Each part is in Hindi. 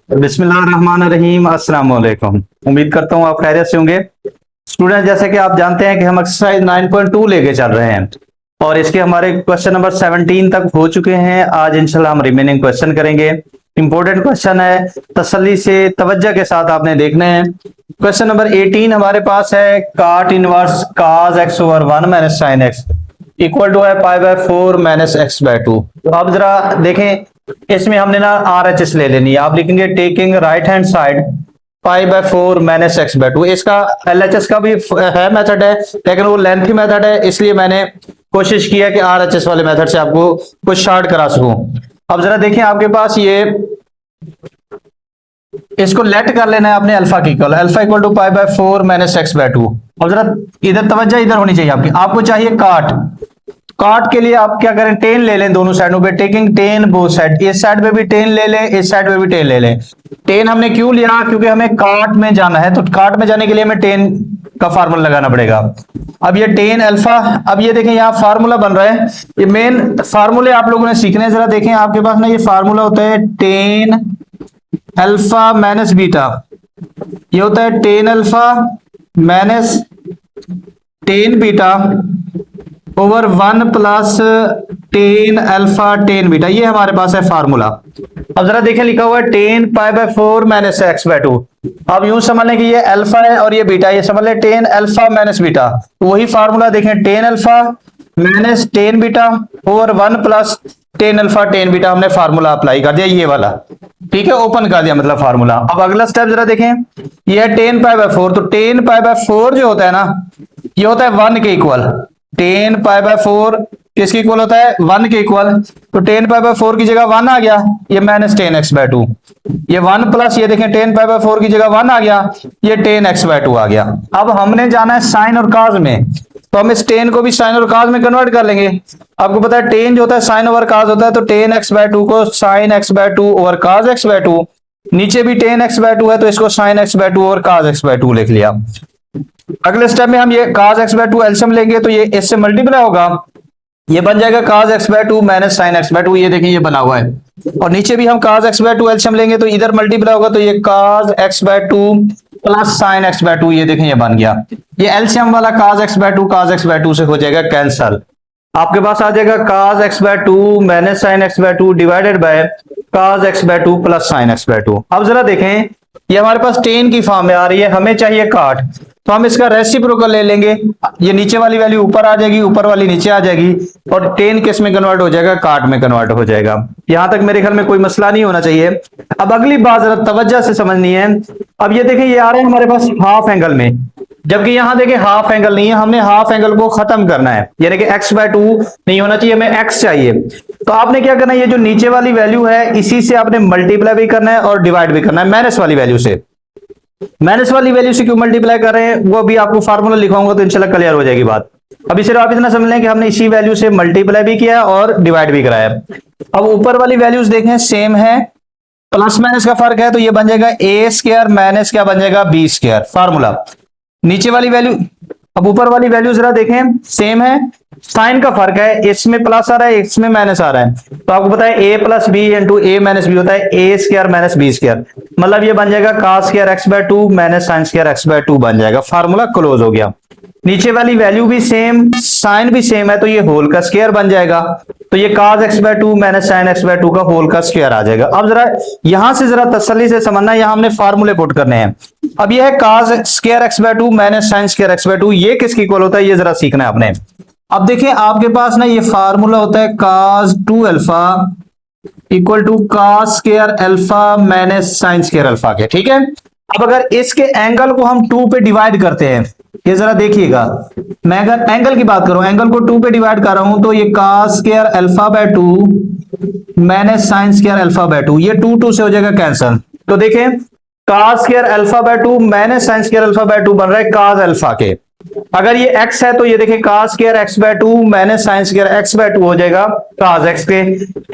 बिस्मिल्लाहिर्रहमानिर्रहीम। अस्सलाम वालेकुम। उम्मीद करता हूँ आप खैरियत से होंगे। स्टूडेंट, जैसे कि आप जानते हैं कि हम एक्सरसाइज 9.2 लेके चल रहे हैं और इसके हमारे क्वेश्चन नंबर 17 तक हो चुके हैं। आज इंशाल्लाह हम रिमेनिंग क्वेश्चन करेंगे। इंपॉर्टेंट क्वेश्चन है, तसल्ली से तवज्जो के साथ आपने देखने हैं। क्वेश्चन नंबर 18 हमारे पास है, cot inverse cos x over 1 minus sine x equal to है pi by 4 minus x by 2। तो अब जरा देखें, इसमें हमने ना आर एच एस ले लेनी है। आप लिखेंगे taking right hand side pi by 4 minus x by 2। इसका एल एच एस का भी है मेथड है, लेकिन वो लेंथी मेथड है, इसलिए मैंने कोशिश किया कि आर एच एस वाले मेथड से आपको कुछ शार्ट करा सकूं। अब जरा देखें, आपके पास ये इसको लेट कर लेना है आपने अल्फा की equal, alpha equal to pi by 4 minus x by 2। अब जरा इधर तवज्जो इधर होनी चाहिए आपकी। आपको चाहिए काट। काट के लिए आप क्या करें, टेन ले लें दोनों साइडों पे, टेकिंग टेन बोथ साइड। इस साइड पे भी टेन ले लें, इस साइड पे भी टेन ले लें। टेन हमने क्यों लिया, क्योंकि हमें काट में जाना है, तो काट में जाने के लिए हमें टेन का फार्मूला लगाना पड़ेगा। अब ये टेन अल्फा, अब ये देखें यहाँ फार्मूला बन रहा है। ये मेन फार्मूले आप लोगों ने सीखने हैं। जरा देखें आपके पास ना ये फार्मूला होता है टेन अल्फा माइनस बीटा। ये होता है tan alpha minus tan beta over 1 plus tan alpha tan beta. ये हमारे पास है फार्मूला। अब जरा देखें, लिखा हुआ है ten pi by 4 minus x by 2। अब यूं समझ लें कि ये अल्फा है और ये बीटा, ये समझ लें टेन अल्फा माइनस बीटा। तो वही फार्मूला देखें, tan alpha minus tan beta over 1 plus tan alpha tan beta. हमने फार्मूला अप्लाई कर दिया ये वाला, ठीक है, ओपन कर दिया मतलब फार्मूला। अब अगला स्टेप जरा देखें, ये है टेन पाई बाय 4। तो टेन पाई बाय 4 जो होता है ना, ये होता है 1 के इक्वल। टेन पाई बाय 4 किसके इक्वल होता है, 1 के इक्वल। तो टेन पाई बाय 4 की जगह 1 आ गया, ये माइनस टेन एक्स बाय 2। ये 1 प्लस ये देखें टेन पाई बाय 4 की जगह 1 आ गया, ये टेन एक्स बाय 2 आ गया। अब हमने जाना है साइन और काज में, तो हम इस टेन को भी साइन और काज में कन्वर्ट कर लेंगे। आपको पता है टेन जो होता है साइन ओवर काज होता है, तो टेन एक्स बाय 2 को sine x by 2 over cos x by 2। नीचे भी टेन एक्स बाय 2 है, तो इसको sine x by 2 over cos x by 2 लिख लिया। अगले स्टेप में हम ये cos x बाय 2 एलसीएम लेंगे, तो ये इससे मल्टीप्लाई होगा, ये बन जाएगा cos x by 2 minus sine x by 2। ये देखिए ये बना हुआ है। और नीचे भी हम cos x बाय 2 एलसीएम लेंगे, तो इधर मल्टीप्लाई होगा, तो ये cos x by 2 plus sine x by 2। ये देखें ये बन गया। ये एलसीएम वाला cos x by 2 cos x by 2 से हो जाएगा कैंसल। आपके पास आ जाएगा cos x by 2 minus sine x by 2 divided by cos x by 2 plus sine x by 2। अब जरा देखें, ये हमारे पास टेन की फॉर्म में आ रही है, हमें चाहिए काट, तो हम इसका रेसिप्रोकल ले लेंगे। ये नीचे वाली वैल्यू ऊपर आ जाएगी, ऊपर वाली नीचे आ जाएगी, और टेन किस में कन्वर्ट हो जाएगा, काट में कन्वर्ट हो जाएगा। यहां तक मेरे ख्याल में कोई मसला नहीं होना चाहिए। अब अगली बात जरा तवज्जो से समझनी है। अब ये देखें, ये आ रहे हैं हमारे पास हाफ एंगल में, जबकि यहां देखें हाफ एंगल नहीं है। हमने हाफ एंगल को खत्म करना है, यानी कि एक्स बाय 2 नहीं होना चाहिए, हमें एक्स चाहिए। तो आपने क्या करना है, ये जो नीचे वाली वैल्यू है इसी से आपने मल्टीप्लाई भी करना है और डिवाइड भी करना है माइनस वाली वैल्यू से। माइनस वाली वैल्यू से क्यों मल्टीप्लाई कर रहे हैं, वो भी आपको फार्मूला लिखाऊंगा तो इंशाल्लाह क्लियर हो जाएगी बात। अभी सिर्फ आप इतना समझ लें कि हमने इसी वैल्यू से मल्टीप्लाई भी किया और डिवाइड भी कराया। अब ऊपर वाली वैल्यूज देखें सेम है, प्लस माइनस का फर्क है, तो ये बन जाएगा ए स्क्वायर माइनस क्या बन जाएगा, बी स्क्वायर फार्मूला। नीचे वाली वैल्यू, अब ऊपर वाली वैल्यू जरा देखें सेम है, साइन का फर्क है, इसमें प्लस आ रहा है इसमें माइनस आ रहा है। तो आपको पता है A plus B into A minus B होता है A square minus B square. मतलब ये बन जाएगा cos square x by 2 minus sine square x by 2 बन जाएगा। फार्मूला क्लोज हो गया। नीचे वाली वैल्यू भी सेम, साइन भी सेम है, तो ये होल का स्क्वायर बन जाएगा। तो ये cos x by 2 minus sine x by 2 का होल का स्क्वायर आ जाएगा। अब जरा यहां से जरा तसल्ली से समझना, यहां हमने फार्मूले पुट करने हैं। अब ये है cos square x by 2 minus sine square x by 2, ये किसकी इक्वल होता है, ये जरा सीखना है आपने। अब देखिए आपके पास ना ये फार्मूला होता है cos 2 alpha equal to cos square alpha minus sine square alpha के, ठीक है। अब अगर इसके एंगल को हम 2 पे डिवाइड करते हैं, ये जरा देखिएगा, मैं अगर एंगल की बात करूं, एंगल को 2 पे डिवाइड कर रहा हूं, तो ये cos square alpha by 2 minus sine square alpha by 2, ये 2 से हो जाएगा कैंसल। तो देखें cos square alpha by 2 minus sine square alpha by 2 बन रहा है cos अल्फा के। अगर ये x है तो ये देखें cos square x by 2 minus sine square x by 2 हो जाएगा cos x के,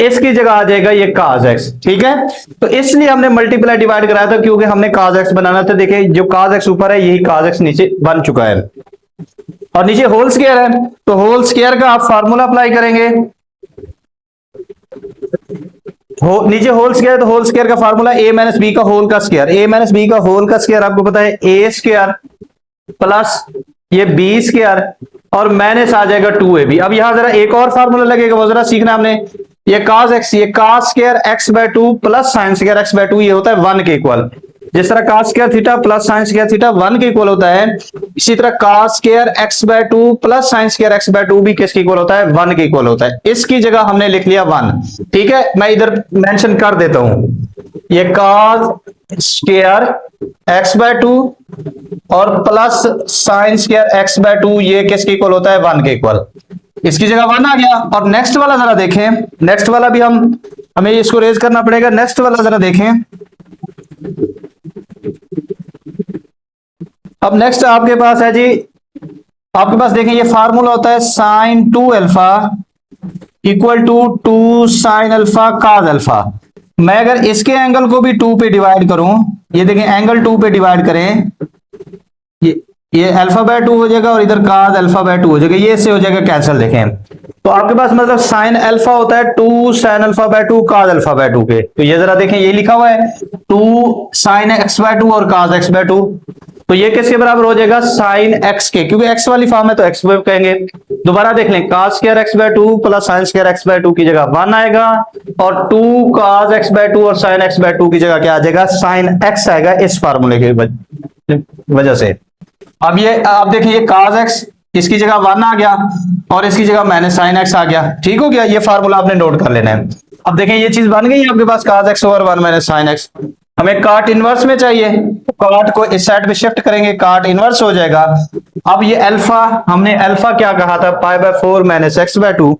इसकी जगह आ जाएगा ये cos x, ठीक है। तो इसलिए हमने मल्टीप्लाई डिवाइड कराया था, क्योंकि हमने cos x बनाना था। देखिए जो cos x ऊपर है यही cos x नीचे बन चुका है, और नीचे होल स्क्वायर है, तो होल स्क्वायर का आप फार्मूला अप्लाई करेंगे। नीचे होल स्क्वायर, तो होल स्क्वायर का फार्मूला ए माइनस बी का होल का स्क्वायर, ए माइनस बी का होल का स्क्वायर आपको पता है ए स्क्वायर प्लस ये बी स्क्वायर और माइनस आ जाएगा 2ab। अब यहां जरा एक और फार्मूला लगेगा, वो जरा सीखना हमने। ये cos x, ये cos square x by 2 plus sine square x by 2 ये होता है 1 के इक्वल। जिस तरह cos square theta plus sine square theta 1 के इक्वल होता है, इसी तरह cos square x by 2 plus sine square x by 2 भी किसके इक्वल होता है? 1 के इक्वल होता है। इसकी जगह हमने लिख लिया 1। ठीक है, मैं इधर मेंशन कर देता हूं, ये cos स्क्वायर x बाय 2 और plus sine square x by 2 ये किसके इक्वल होता है? 1 के इक्वल। इसकी जगह 1 आ गया। और नेक्स्ट वाला जरा देखें, नेक्स्ट वाला भी हमें इसको रेज करना पड़ेगा। नेक्स्ट वाला जरा देखें। अब नेक्स्ट आपके पास है जी, आपके पास देखें ये फार्मूला होता है sine 2 alpha equal to 2 sine alpha cos alpha. मैं अगर इसके एंगल को भी 2 पे डिवाइड करूं, ये देखें एंगल 2 पे डिवाइड करें, ये अल्फा बाय 2 हो जाएगा और इधर cos अल्फा बाय 2 हो जाएगा, ये इससे हो जाएगा कैंसिल। देखें तो आपके पास मतलब साइन अल्फा होता है 2 sine alpha by 2 cos alpha by 2 के। तो ये जरा देखें, ये लिखा हुआ है 2 साइन एक्स बाय 2 और cos x बाय 2, तो ये किसके बराबर हो जाएगा? साइन x के, क्योंकि x वाली फॉर्म है तो x बाय कहेंगे। दोबारा देख लें, cos square x by 2 plus sine square x by 2 की जगह 1 आएगा और 2 cos x बाय 2 और साइन x बाय 2 की जगह क्या आ जाएगा? साइन x आएगा इस फार्मूले की वजह से। अब ये आप देखिए, ये cos x इसकी जगह 1 आ गया और इसकी जगह माइनस साइन x आ गया। ठीक हो गया, ये फार्मूला आपने नोट कर लेना है। अब देखें ये चीज बन गई आपके पास cos x over 1 minus sine x। हमें काट इनवर्स में चाहिए, काट को इस साइड पे शिफ्ट करेंगे, काट इनवर्स हो जाएगा। अब ये अल्फा, हमने अल्फा क्या कहा था? Pi by 4 minus x by 2,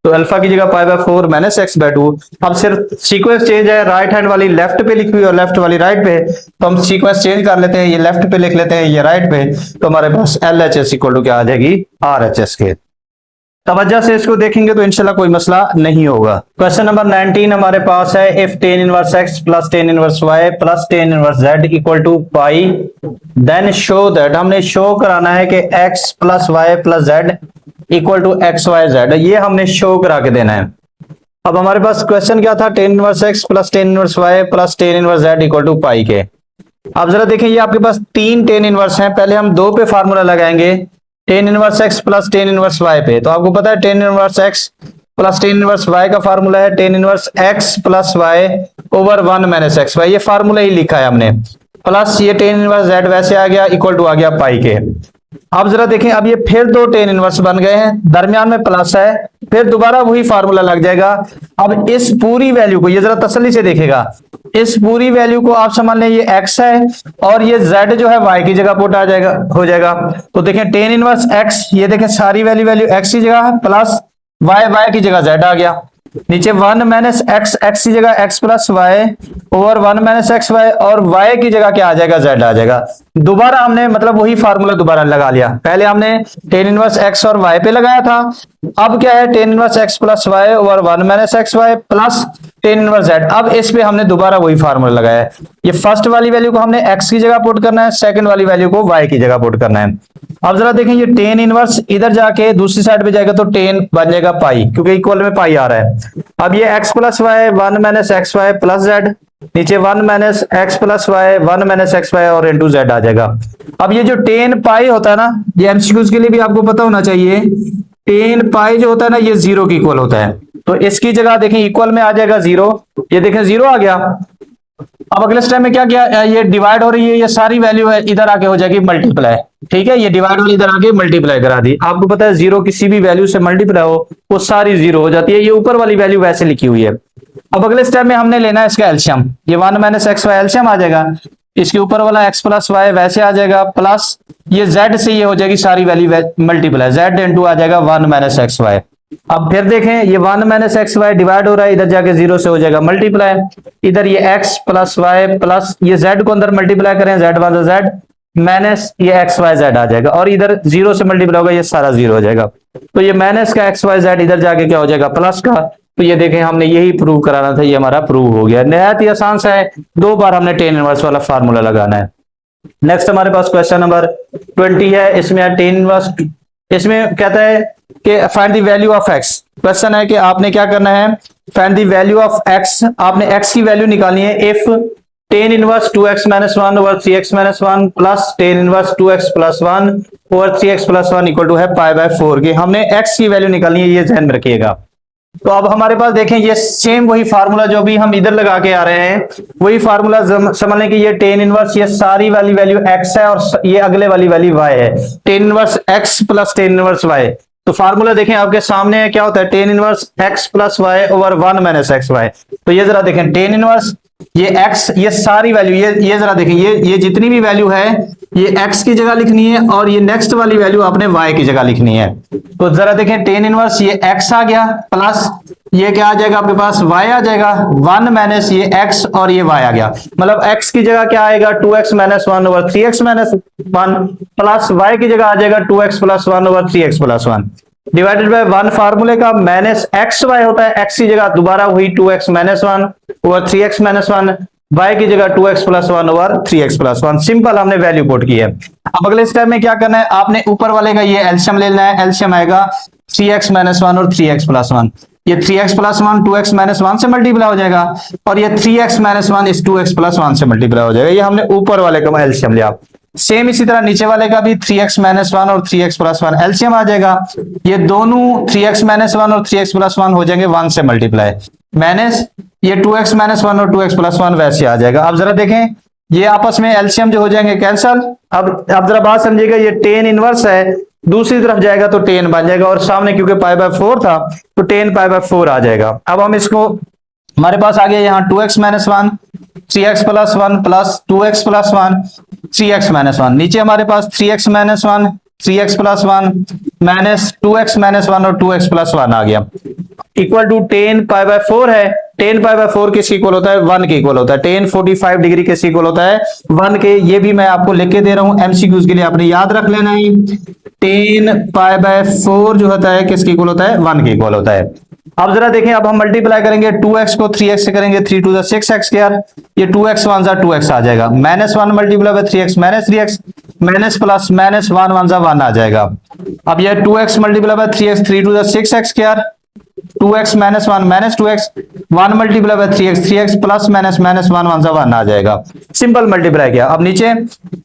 तो अल्फा की जगह pi by 4 minus x by 2। अब सिर्फ सीक्वेंस चेंज है, राइट हैंड वाली लेफ्ट पे लिखी हुई और लेफ्ट वाली राइट पे, तो हम सीक्वेंस चेंज कर लेते हैं, ये लेफ्ट पे लिख लेते हैं, ये राइट पे, तो हमारे पास L H S equal to क्या आ जाएगी? आर एच एस के। तवज्जो से इसको देखेंगे तो इंशाल्लाह कोई मसला नहीं होगा। क्वेश्चन नंबर 19 हमारे पास है, if tan inverse x plus tan inverse y plus tan inverse z equal to pi, then show that, हमने शो कराना है कि x plus y plus z equal to x y z, ये हमने शो करा के देना है। अब हमारे पास क्वेश्चन क्या था? tan inverse x plus tan inverse y plus tan inverse z equal to pi के। अब जरा देखें, ये आपके पास 3 tan इनवर्स हैं, पहले हम 2 पे फार्मूला लगाएंगे, tan inverse x plus tan inverse y पे। तो आपको पता है tan inverse x plus tan inverse y का फार्मूला है tan inverse x plus y over 1 minus x y, ये फार्मूला ही लिखा है हमने, प्लस ये tan इनवर्स z वैसे आ गया इक्वल टू आ गया पाई के। अब जरा देखें, अब ये फिर 2 tan इनवर्स बन गए हैं, दरमियान में प्लस है, फिर दोबारा वही फार्मूला लग जाएगा। अब इस पूरी वैल्यू को, ये जरा तसल्ली से देखेगा, इस पूरी वैल्यू को आप समझ लें ये x है और ये z जो है y की जगह पुट आ जाएगा, हो जाएगा। तो देखें tan इनवर्स x, ये देखें सारी वैल्यू x की जगह है, प्लस y की जगह z आ गया, नीचे 1 माइनस x की जगह x plus y over 1 minus x y और y की जगह क्या आ जाएगा? z आ जाएगा। दोबारा हमने मतलब वही फार्मूला दोबारा लगा लिया, पहले हमने tan इनवर्स x और y पे लगाया था, अब क्या है? tan inverse x plus y over 1 minus x y plus tan inverse z। अब इस पे हमने दोबारा वही फार्मूला लगाया है। ये फर्स्ट वाली वैल्यू को हमने x की जगह पुट करना है, सेकंड वाली वैल्यू को y की जगह पुट करना है। अब जरा देखें, ये tan इनवर्स इधर जाके दूसरी साइड पे जाएगा तो tan बन जाएगा पाई, क्योंकि इक्वल में पाई आ रहा है। अब ये x plus y 1 minus x y plus z, नीचे 1 minus x plus y 1 minus x y और इनटू z आ जाएगा। अब ये जो tan पाई होता है ना, ये एमसीक्यूज के लिए भी आपको पता होना चाहिए, tan पाई जो होता है ना ये 0 के इक्वल होता है, तो इसकी जगह देखें इक्वल में आ जाएगा 0, ये देखें 0 आ गया। अब अगले स्टेप में क्या किया? ये डिवाइड हो रही है, ये सारी वैल्यू है इधर आके हो जाएगी मल्टीप्लाई, ठीक है, ये डिवाइड वाली इधर आके मल्टीप्लाई करा दी। आपको पता है 0 किसी भी वैल्यू से मल्टीप्लाई हो वो सारी 0 हो जाती है, ये ऊपर वाली वैल्यू वैसे लिखी हुई है। अब अगले स्टेप में हमने लेना है इसका एलसीएम, ये 1 माइनस एक्स वाई एलसीएम आ जाएगा, इसके ऊपर वाला x प्लस वाई वैसे आ जाएगा, प्लस ये z से ये हो जाएगी सारी वैल्यू मल्टीप्लाई, z इंटू आ जाएगा 1 माइनस एक्स वाई। अब फिर देखें, ये 1 माइनस एक्स वाई डिवाइड हो रहा है, इधर जाके 0 से हो जाएगा मल्टीप्लाई, इधर ये x प्लस वाई प्लस ये z को अंदर मल्टीप्लाई करें, z वाला z माइनस ये एक्स वाई जेड आ जाएगा, और इधर 0 से मल्टीप्लाई होगा, ये सारा 0 हो जाएगा। तो ये माइनस का एक्स वाई जेड इधर जाके क्या हो जाएगा? प्लस का। तो ये देखें, हमने यही प्रूव कराना था, ये हमारा प्रूव हो गया। निहायत ही आसान सा है, 2 बार हमने tan इनवर्स वाला फार्मूला लगाना है। नेक्स्ट हमारे पास क्वेश्चन नंबर 20 है, इसमें tan इनवर्स इसमें कहता है कि find the value of x. Question है कि आपने क्या करना है, find the value of x, आपने एक्स की वैल्यू निकालनी है। If tan inverse 2x minus 1 over 3x minus 1 plus tan inverse 2x plus 1 over 3x plus 1 equal to है पाई बाय 4 की हमने x की वैल्यू निकालनी है, ये ध्यान में रखिएगा। तो अब हमारे पास देखें ये सेम वही फार्मूला जो भी हम इधर लगा के आ रहे हैं, वही फार्मूला समझ लें कि ये टेन इनवर्स, ये सारी वाली वैल्यू x है और ये अगले वाली वैल्यू y है। Tan inverse x plus tan inverse y, तो फार्मूला देखें आपके सामने है, क्या होता है tan inverse x plus y over 1 minus x y. तो ये जरा देखें टेन इनवर्स ये x, ये सारी वैल्यू, ये जरा देखें ये जितनी भी वैल्यू है ये x की जगह लिखनी है और ये नेक्स्ट वाली वैल्यू आपने y की जगह लिखनी है। तो जरा देखें टेन इनवर्स ये x आ गया प्लस ये क्या आ जाएगा आपके पास y आ जाएगा 1 माइनस ये x और ये y आ गया, मतलब x की जगह क्या आएगा 2x minus 1 over 3x minus 1 plus y की जगह आ जाएगा 2x plus 1 over 3x plus 1 divided by 1 फार्मूले का माइनस एक्स वाई होता है, x की जगह दोबारा वही 2x minus 1 over 3x minus 1, y की जगह 2x plus 1 over 3x plus 1। Simple हमने वैल्यू पुट की है। अब अगले स्टेप में क्या करना है, आपने ऊपर वाले का ये एलसीएम ले लेना है। एलसीएम आएगा 3x माइनस 1 और 3x प्लस 1, ये 3x प्लस 1 2x माइनस 1 से मल्टीप्लाई हो जाएगा और ये 3x माइनस 1 इस 2x प्लस 1 से मल्टीप्लाई हो जाएगा। ये हमने ऊपर वाले का एलसीएम लिया। सेम इसी तरह नीचे वाले का भी 3x माइनस 1 और 3x प्लस 1 एलसीएम आ जाएगा। ये दोनों 3x माइनस 1 और 3x प्लस 1 हो जाएंगे 1 से मल्टीप्लाई, माइनस ये 2x माइनस 1 और 2x प्लस 1 वैसे आ जाएगा। अब जरा देखें ये आपस में एलसीएम जो हो जाएंगे कैंसल। अब जरा बात समझिएगा, ये टेन इनवर्स है, दूसरी तरफ जाएगा तो टेन बन जाएगा और सामने क्योंकि पाई बाय 4 था तो टेन पाई बाय 4 आ जाएगा। अब हम इसको, हमारे पास आ गया यहाँ 2x minus 1 3x plus 1 plus 2x plus 1 3x minus 1, नीचे हमारे पास 3x minus 1 3x plus 1 minus 2x minus 1 और 2x प्लस 1 आ गया इक्वल टू 10 पाई बाय 4 है। 10 पाई बाय 4 किस इक्वल होता है 1 के इक्वल होता है। 10 45 डिग्री किस इक्वल होता है 1 के। ये भी मैं आपको लिख के दे रहा हूं एमसीक्यूज के लिए, आपने याद रख लेना है। 10 पाई बाय 4 जो होता है किसके इक्वल होता है 1 के इक्वल होता है। अब जरा देखें, अब हम मल्टीप्लाई करेंगे 2x को 3x से करेंगे 3 टू द 6x स्क्वायर, ये 2x 1 जा 2x आ जाएगा, minus 1 multiply by 3x minus 3x minus plus minus 1 1 जा 1 आ जाएगा। अब ये 2x multiply by 3x 3 to the 6x square 2x minus 1 minus 2x 1 multiply by 3x 3x plus minus minus 1 1 जा 1 आ जाएगा। सिंपल मल्टीप्लाई किया। अब नीचे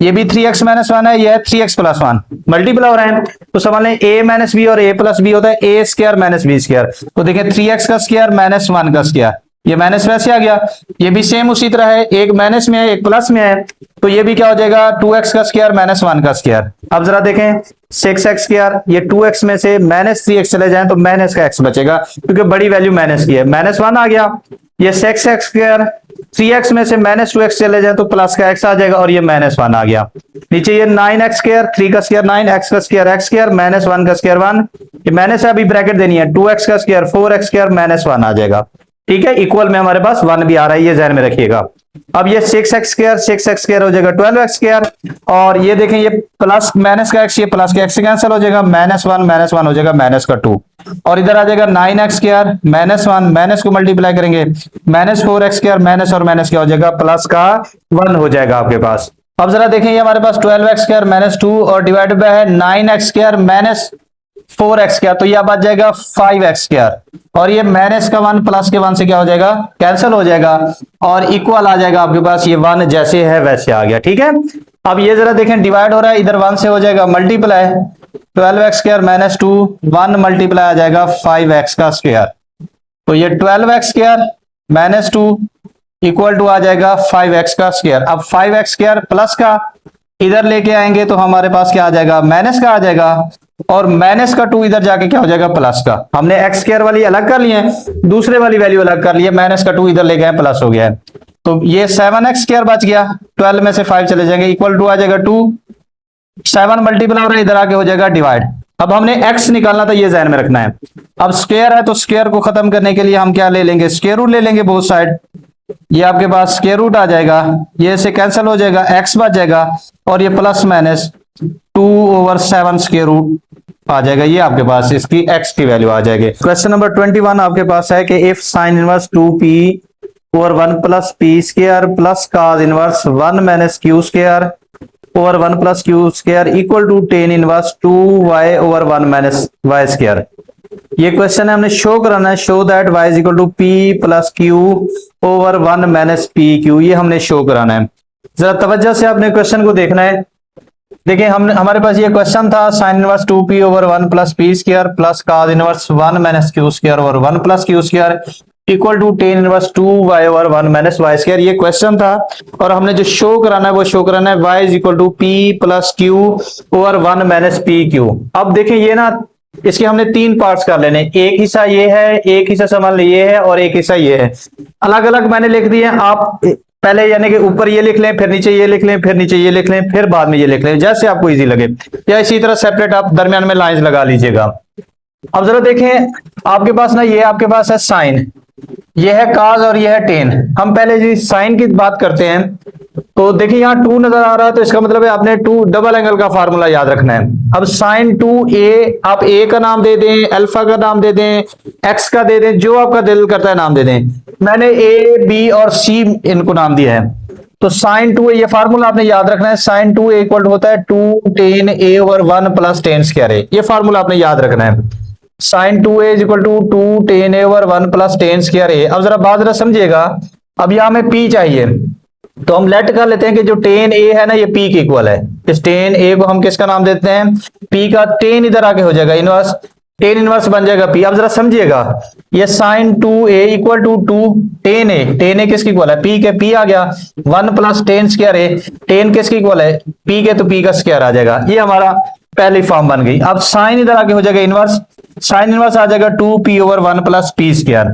ये भी 3x माइनस 1 है, ये है 3x प्लस 1 मल्टीप्लाई हो रहे हैं तो समझ लें a माइनस बी और a प्लस बी होता है a square minus B square. तो देखिए 3x का स्क्वायर माइनस 1 का स्क्वायर, ये माइनस वैसे आ गया, ये भी सेम उसी तरह है, एक माइनस में है एक प्लस में है तो ये भी क्या हो जाएगा 2x का स्क्वायर माइनस 1 का स्क्वायर। अब जरा देखें 6x स्क्वायर, ये 2x में से माइनस 3x चले जाएं तो माइनस का x बचेगा क्योंकि बड़ी वैल्यू माइनस की है, माइनस 1 आ गया। ये 6x स्क्वायर 3x में से माइनस 2x चले जाए तो प्लस का x आ जाएगा और ये माइनस 1 आ गया। नीचे ये 9x स्क्वायर 3 का स्क्वायर 9 x का स्क्वायर x स्क्वायर माइनस 1 का स्क्वायर 1, ये माइनस है अभी ब्रैकेट देनी है 2x का स्क्वायर 4x स्क्वायर माइनस 1 आ जाएगा। ठीक है, इक्वल में हमारे पास 1 भी आ रहा है, ये ध्यान में रखिएगा। अब ये 6x स्क्वायर हो जाएगा 12x स्क्वायर और ये देखें ये प्लस माइनस का x, ये प्लस का x से कैंसिल हो जाएगा, माइनस 1 हो जाएगा माइनस का 2 और इधर आ जाएगा 9x स्क्वायर माइनस 1 माइनस को मल्टीप्लाई करेंगे माइनस 4x स्क्वायर माइनस और माइनस क्या हो जाएगा प्लस का 1 हो जाएगा आपके पास। अब जरा देखें ये हमारे पास 12x स्क्वायर माइनस 2 और डिवाइडेड बाय है 9x square minus 4x square, तो यह बच जाएगा 5x स्क्वायर और ये माइनस का 1 प्लस के 1 से क्या हो जाएगा कैंसिल हो जाएगा और इक्वल आ जाएगा आपके पास, ये 1 जैसे है वैसे आ गया। ठीक है, अब ये जरा देखें डिवाइड हो रहा है, इधर 1 से हो जाएगा multiply 12x square minus 2 1 multiply आ जाएगा 5x का स्क्वायर, तो ये 12x square minus 2 equal to आ जाएगा 5x का स्क्वायर। अब 5x स्क्वायर प्लस का इधर लेके आएंगे तो हमारे पास क्या आ जाएगा माइनस का आ जाएगा और माइनस का 2 इधर जाके क्या हो जाएगा प्लस का। हमने एक्स स्क्वायर वाली अलग कर ली है, दूसरे वाली वैल्यू अलग कर ली है, माइनस का 2 इधर ले गए प्लस हो गया है तो ये 7x स्क्वायर बच गया, 12 में से 5 चले जाएंगे इक्वल टू आ जाएगा 2, 7 मल्टीप्लाई हो रहा है इधर आके हो जाएगा डिवाइड। अब हमने x निकालना था, ये ध्यान में रखना है। अब स्क्वायर है तो स्क्वायर को खत्म करने के लिए हम क्या ले लेंगे स्क्वायर रूट ले लेंगे बोथ साइड, ये आपके पास स्क्वायर रूट आ जाएगा, ये से कैंसिल हो जाएगा x बच जाएगा और ये प्लस माइनस 2/7 स्क्वायर रूट आ जाएगा, ये आपके पास इसकी x की वैल्यू आ जाएगी। क्वेश्चन नंबर 21 आपके पास है कि if sine inverse 2p over 1 plus p square plus cos inverse 1 minus q square over 1 plus q square equal to tan inverse 2y over 1 minus Y square. ये क्वेश्चन है, हमने शो कराना है, show that y is equal to p plus q over 1 minus P q, ये हमने शो कराना है। जरा तवज्जो से आपने क्वेश्चन को देखना है। देखिए हमने, हमारे पास ये क्वेश्चन था sine inverse 2p over 1 plus p square plus cos inverse 1 minus q square over 1 plus q square equal to tan inverse 2y over 1 minus Y square, ये क्वेश्चन था। और हमने जो शो कराना है वो शो कराना है y is equal to p plus q over 1 minus P q. अब देखें ये ना, इसके हमने तीन पार्ट्स कर लेने, एक हिस्सा ये है, एक हिस्सा समझ लो ये है और एक हिस्सा ये है। अलग अलग मैंने लिख दिए, आप पहले यानी कि ऊपर ये लिख लें, फिर नीचे ये लिख लें, फिर नीचे ये लिख लें, फिर बाद में ये लिख लें, जैसे आपको इजी लगे, या इसी तरह सेपरेट आप दरमियान में लाइंस लगा लीजिएगा। अब जरा देखें, आपके पास ना ये आपके पास है साइन, ये है काज और ये है टेन। हम पहले जी साइन की बात करते हैं, तो देखिए यहाँ 2 नजर आ रहा है, तो इसका मतलब है आपने 2 डबल एंगल का फार्मूला याद रखना है। अब साइन 2a, आप a का नाम दे दें, अल्फा का नाम दे दें, x का दे दें, जो आपका दिल करता है नाम दे दें। मैंने a, b और c इनको नाम दिया है। तो साइन 2a, ये फार्मूला आपने याद रखना है, साइन 2a इक्वल होता है 2 tan a over 1 plus tan square a, ये फार्मूला आपने याद रखना है। Sine 2a is equal to 2 tan a over 1 plus tan square a। अब जरा बात जरा समझिएगा, अब यहां हमें p चाहिए, तो हम लेट कर लेते हैं कि जो टेन ए है ना ये p के इक्वल है। इस टेन ए को हम किसका नाम देते हैं, p का। टेन इधर आके हो जाएगा इनवर्स, टेन इनवर्स बन जाएगा p। अब जरा समझिएगा, ये sine 2a equal to 2 tan A किसकी इक्वल है, p के, p आ गया 1 plus tan square a, tan किसकी इक्वल है, p के, तो p का स्क्वायर आ जाएगा। ये हमारा पहली फॉर्म बन गई। अब साइन इधर आके हो जाएगा इनवर्स, साइन इनवर्स आ जाएगा 2p over 1 plus p square.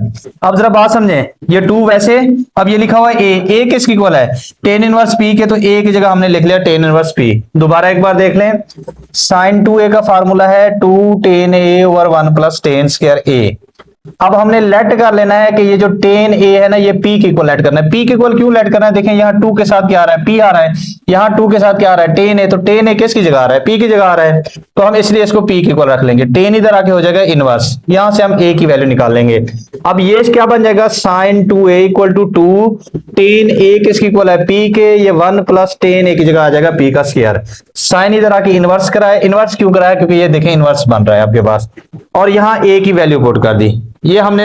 अब जरा बात समझें, ये 2 वैसे, अब ये लिखा हुआ है a किसकी इक्वल है, टेन इनवर्स p के, तो a की जगह हमने लिख लिया टेन इनवर्स p। दोबारा एक बार देख लें, साइन 2a का फार्मूला है 2 tan a over 1 plus tan square a। अब हमने लेट कर लेना है कि ये जो टेन ए है ना ये p के इक्वल लेट करना है। p के इक्वल क्यों लेट करना है, देखें यहाँ 2 के साथ क्या आ रहा है, p आ रहा है, यहाँ 2 के साथ क्या आ रहा है, टेन है, तो टेन ए किसकी जगह आ रहा है, p की जगह आ रहा है, तो हम इसलिए इसको p के इक्वल रख लेंगे। टेन इधर आके हो जाएगा इनवर्स, यहां से हम a की वैल्यू निकाल लेंगे। अब ये क्या बन जाएगा, sine 2a equal to 2 tan A किसकी इक्वल है, p के, ये 1 प्लस टेन ए की जगह आ जाएगा p का स्क्वायर। साइन इधर आके इनवर्स कराया, इनवर्स क्यों कराया, क्योंकि ये देखें इनवर्स बन रहा है आपके पास, और यहाँ a की वैल्यू पुट कर दी, ये हमने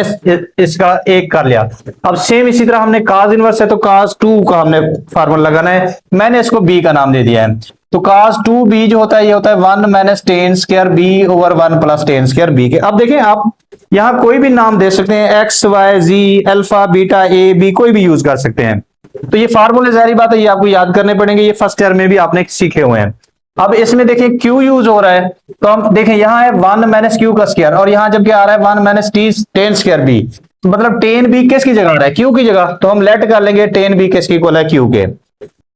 इसका एक कर लिया। अब सेम इसी तरह हमने काज इनवर्स है तो काज 2 का हमने फार्मूला लगाना है, मैंने इसको b का नाम दे दिया है। तो काज 2b जो होता है ये होता है 1 minus ten square b over 1 plus tan square b के। अब देखें आप यहां कोई भी नाम दे सकते हैं, x y z alpha beta a b, कोई भी यूज कर सकते हैं। तो ये फार्मूले जाहिर बात है ये आपको याद करने पड़ेंगे, ये फर्स्ट ईयर में भी आपने सीखे हुए हैं। अब इसमें देखें क्यू यूज हो रहा है, तो हम देखें यहाँ है 1 माइनस क्यू का स्क्वायर, और यहाँ जब क्या आ रहा है 1 माइनस टेन स्क्वायर बी, तो मतलब टेन बी किसकी जगह आ रहा है, क्यू की जगह, तो हम लेट कर लेंगे टेन बी किसकी इक्वल है, क्यू के।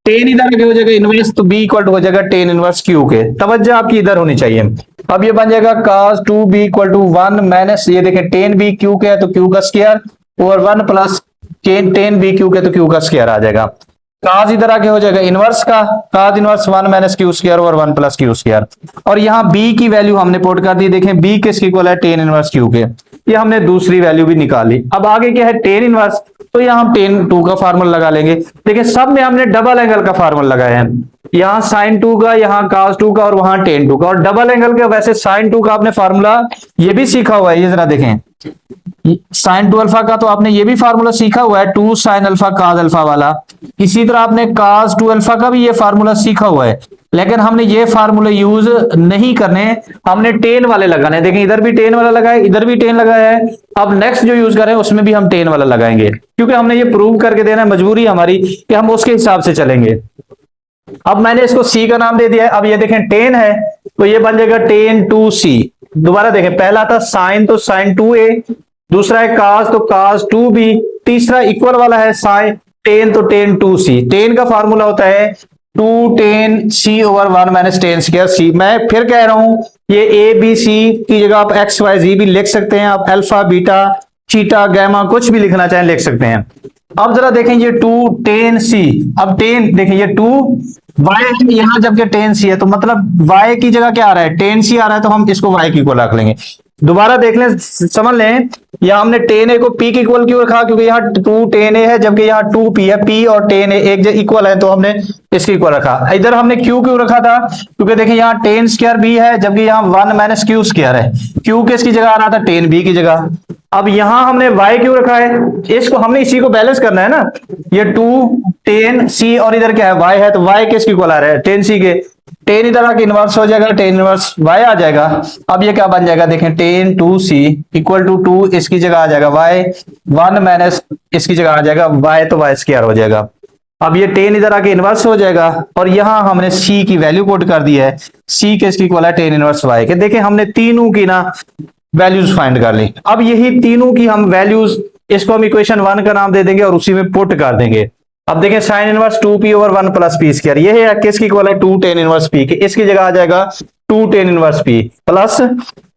टेन इधर आगे हो जाएगा इनवर्स, तो बी इक्वल हो जाएगा टेन इनवर्स क्यू के। तवज्जो आपकी इधर होनी चाहिए। अब ये बन जाएगा cos 2b equal to 1 minus, ये देखें टेन बी क्यू के है तो क्यू का स्क्वायर, और 1 प्लस टेन बी क्यू के, तो क्यू का स्क्वायर आ जाएगा। काज इधर आके हो जाएगा इनवर्स का, काज इनवर्स 1 माइनस क्यू स्क्वायर और 1 प्लस क्यू स्क्वायर, और यहाँ b की वैल्यू हमने पुट कर दी, देखें b किसकी इक्वल है, टेन इनवर्स क्यू के, ये हमने दूसरी वैल्यू भी निकाली। अब आगे क्या है, टेन इनवर्स, तो यहाँ हम टेन 2 का फार्मूला लगा लेंगे। देखिए सब में हमने डबल एंगल का फार्मूला लगाया है, यहाँ साइन 2 का, यहाँ काज 2 का, और वहां टेन 2 का, और डबल एंगल का वैसे साइन 2 का आपने फार्मूला ये भी सीखा हुआ है, ये जरा देखें साइन 2 अल्फा का तो आपने ये भी फार्मूला सीखा हुआ है, 2 साइन अल्फा काज अल्फा वाला। इसी तरह आपने काज 2 अल्फा का भी ये फार्मूला सीखा हुआ है, लेकिन हमने ये फार्मूले यूज नहीं करने, हमने टेन वाले लगाने। देखें इधर भी टेन वाला लगाया, इधर भी टेन लगाया है। अब नेक्स्ट जो यूज कर रहे हैं उसमें भी हम टेन वाला लगाएंगे, क्योंकि हमने ये प्रूव करके देना है, मजबूरी हमारी कि हम उसके हिसाब से चलेंगे। अब मैंने इसको सी का नाम दे दिया है। अब ये देखें टेन है तो ये बन जाएगा टेन 2c। दोबारा देखें, पहला था साइन, तो साइन 2a, दूसरा है काज, तो काज 2b, तीसरा इक्वल वाला है साइन टेन, तो टेन 2c। टेन का फार्मूला होता है 2 ten c over 1 minus ten square c। मैं फिर कह रहा हूं ये a b c की जगह आप x y z भी लिख सकते हैं, आप अल्फा बीटा थीटा गैमा कुछ भी लिखना चाहें लिख सकते हैं। अब जरा देखें ये 2 टेन c, अब टेन देखें ये 2 y यहां जबकि टेन c है, तो मतलब y की जगह क्या आ रहा है, टेन c आ रहा है, तो हम इसको y की इक्वल रख लेंगे। दोबारा देख लें, समझ लें, यहाँ हमने टेन ए को पी के इक्वल क्यों रखा, क्योंकि यहाँ 2 टेन ए है जबकि यहाँ 2 पी है, पी और टेन ए एक इक्वल है तो हमने इसके इक्वल रखा। इधर हमने क्यू क्यों रखा था, क्योंकि देखिए यहाँ टेन स्क्वायर बी है जबकि यहाँ 1 माइनस क्यू स्क्वायर है, क्यू किसकी जगह आ रहा था, टेन बी की जगह। अब यहां हमने y क्यों रखा है, इसको हमने इसी को बैलेंस करना है ना, ये 2 टेन सी और इधर क्या है y है, तो y किसकी इक्वल आ रहा है, टेन सी के, टेन इधर आके इनवर्स हो जाएगा, टेन इनवर्स y आ जाएगा। अब ये क्या बन जाएगा, देखें टेन 2c इक्वल टू 2 इसकी जगह आ जाएगा y, 1 माइनस इसकी जगह आ जाएगा y, तो y स्क्वायर हो जाएगा। अब ये टेन इधर आके इनवर्स हो जाएगा और यहां हमने c की वैल्यू पुट कर दी है, c किसकी इक्वल है, टेन इनवर्स y के। देखें हमने तीनों की ना वैल्यूज फाइंड कर ली। अब यही तीनों की हम वैल्यूज, इसको हम इक्वेशन 1 का नाम दे देंगे और उसी में पुट कर देंगे। अब देखें sign inverse 2p over 1 plus p square, ये है किसकी इक्वल है, 2 टेन इनवर्स p के, इसकी जगह आ जाएगा 2 टेन इनवर्स p प्लस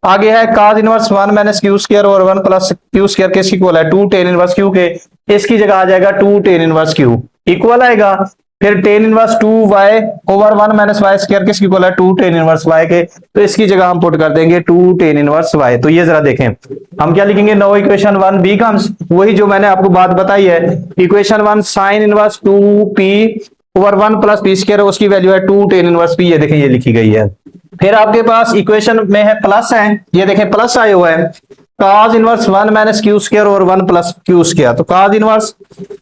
आगे है cos inverse 1 minus q square और 1 प्लस क्यू स्क्वायर किसकी इक्वल है, 2 टेन इनवर्स q के, इसकी जगह आ जाएगा 2 टेन इनवर्स q इक्वल आएगा। फिर tan inverse 2y over 1 minus Y square किसकी इक्वल है, 2 टेन इनवर्स y के, तो इसकी जगह हम पुट कर देंगे 2 टेन इनवर्स y। तो ये जरा देखें हम क्या लिखेंगे, नो इक्वेशन 1 बिकम्स, वही जो मैंने आपको बात बताई है, equation 1 sign inverse 2p over 1 plus p square, उसकी वैल्यू है 2 टेन इनवर्स p, ये देखें ये लिखी गई है। फिर आपके पास इक्वेशन में है प्लस है, ये देखें प्लस आया हुआ है, cos inverse 1 minus q square और 1 प्लस क्यू स्क्वायर, तो cos inverse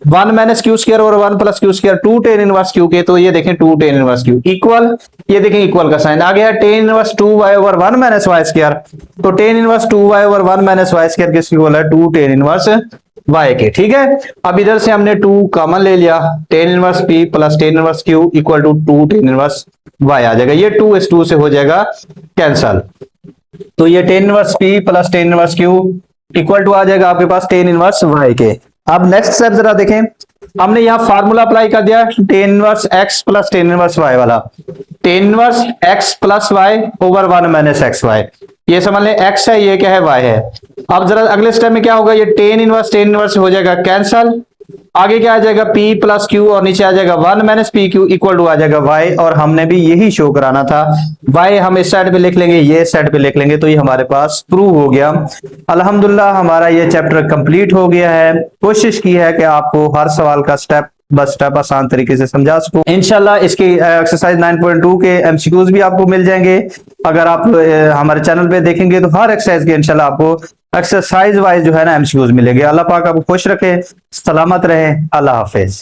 1 minus q square और 1 plus q square 2 tan inverse Q के, तो ये देखें 2 टेन इनवर्स क्यू इक्वल, ये देखें इक्वल का साइन आ गया, tan inverse 2y over 1 minus Y square, तो tan inverse 2y over 1 minus Y square किसकी इक्वल है, 2 टेन इनवर्स y के। ठीक है, अब इधर से हमने 2 कॉमन ले लिया, tan inverse p plus tan inverse q equal to 2 tan inverse y आ जाएगा, ये 2 इस 2 से हो जाएगा कैंसल, तो ये tan inverse p plus tan inverse q equal to आ जाएगा आपके पास टेन इनवर्स y के। अब नेक्स्ट स्टेप जरा देखें, हमने यहाँ फार्मूला अप्लाई कर दिया tan inverse x plus tan inverse y वाला, tan inverse x plus y over 1 minus x y, ये समझ लें x है, ये क्या है, y है। अब जरा अगले स्टेप में क्या होगा, ये टेन इनवर्स हो जाएगा कैंसल, आगे क्या आ जाएगा p प्लस q और नीचे आ जाएगा 1 minus P Q equal to आ जाएगा y, और हमने भी यही शो कराना था, y हम इस साइड पे लिख लेंगे, ये साइड पे लिख लेंगे, तो ये हमारे पास प्रूव हो गया। अल्हम्दुलिल्लाह हमारा ये चैप्टर कंप्लीट हो गया है। कोशिश की है कि आपको हर सवाल का स्टेप बस स्टेप आसान तरीके से समझा सकूं। इंशाल्लाह इसकी एक्सरसाइज 9.2 के एमसीक्यूज भी आपको मिल जाएंगे, अगर आप हमारे चैनल पे देखेंगे तो हर एक्सरसाइज के इंशाल्लाह आपको एक्सरसाइज वाइज जो है ना एमसीक्यूज मिलेंगे। अल्लाह पाक आपको खुश रखे, सलामत रहे, अल्लाह हाफिज।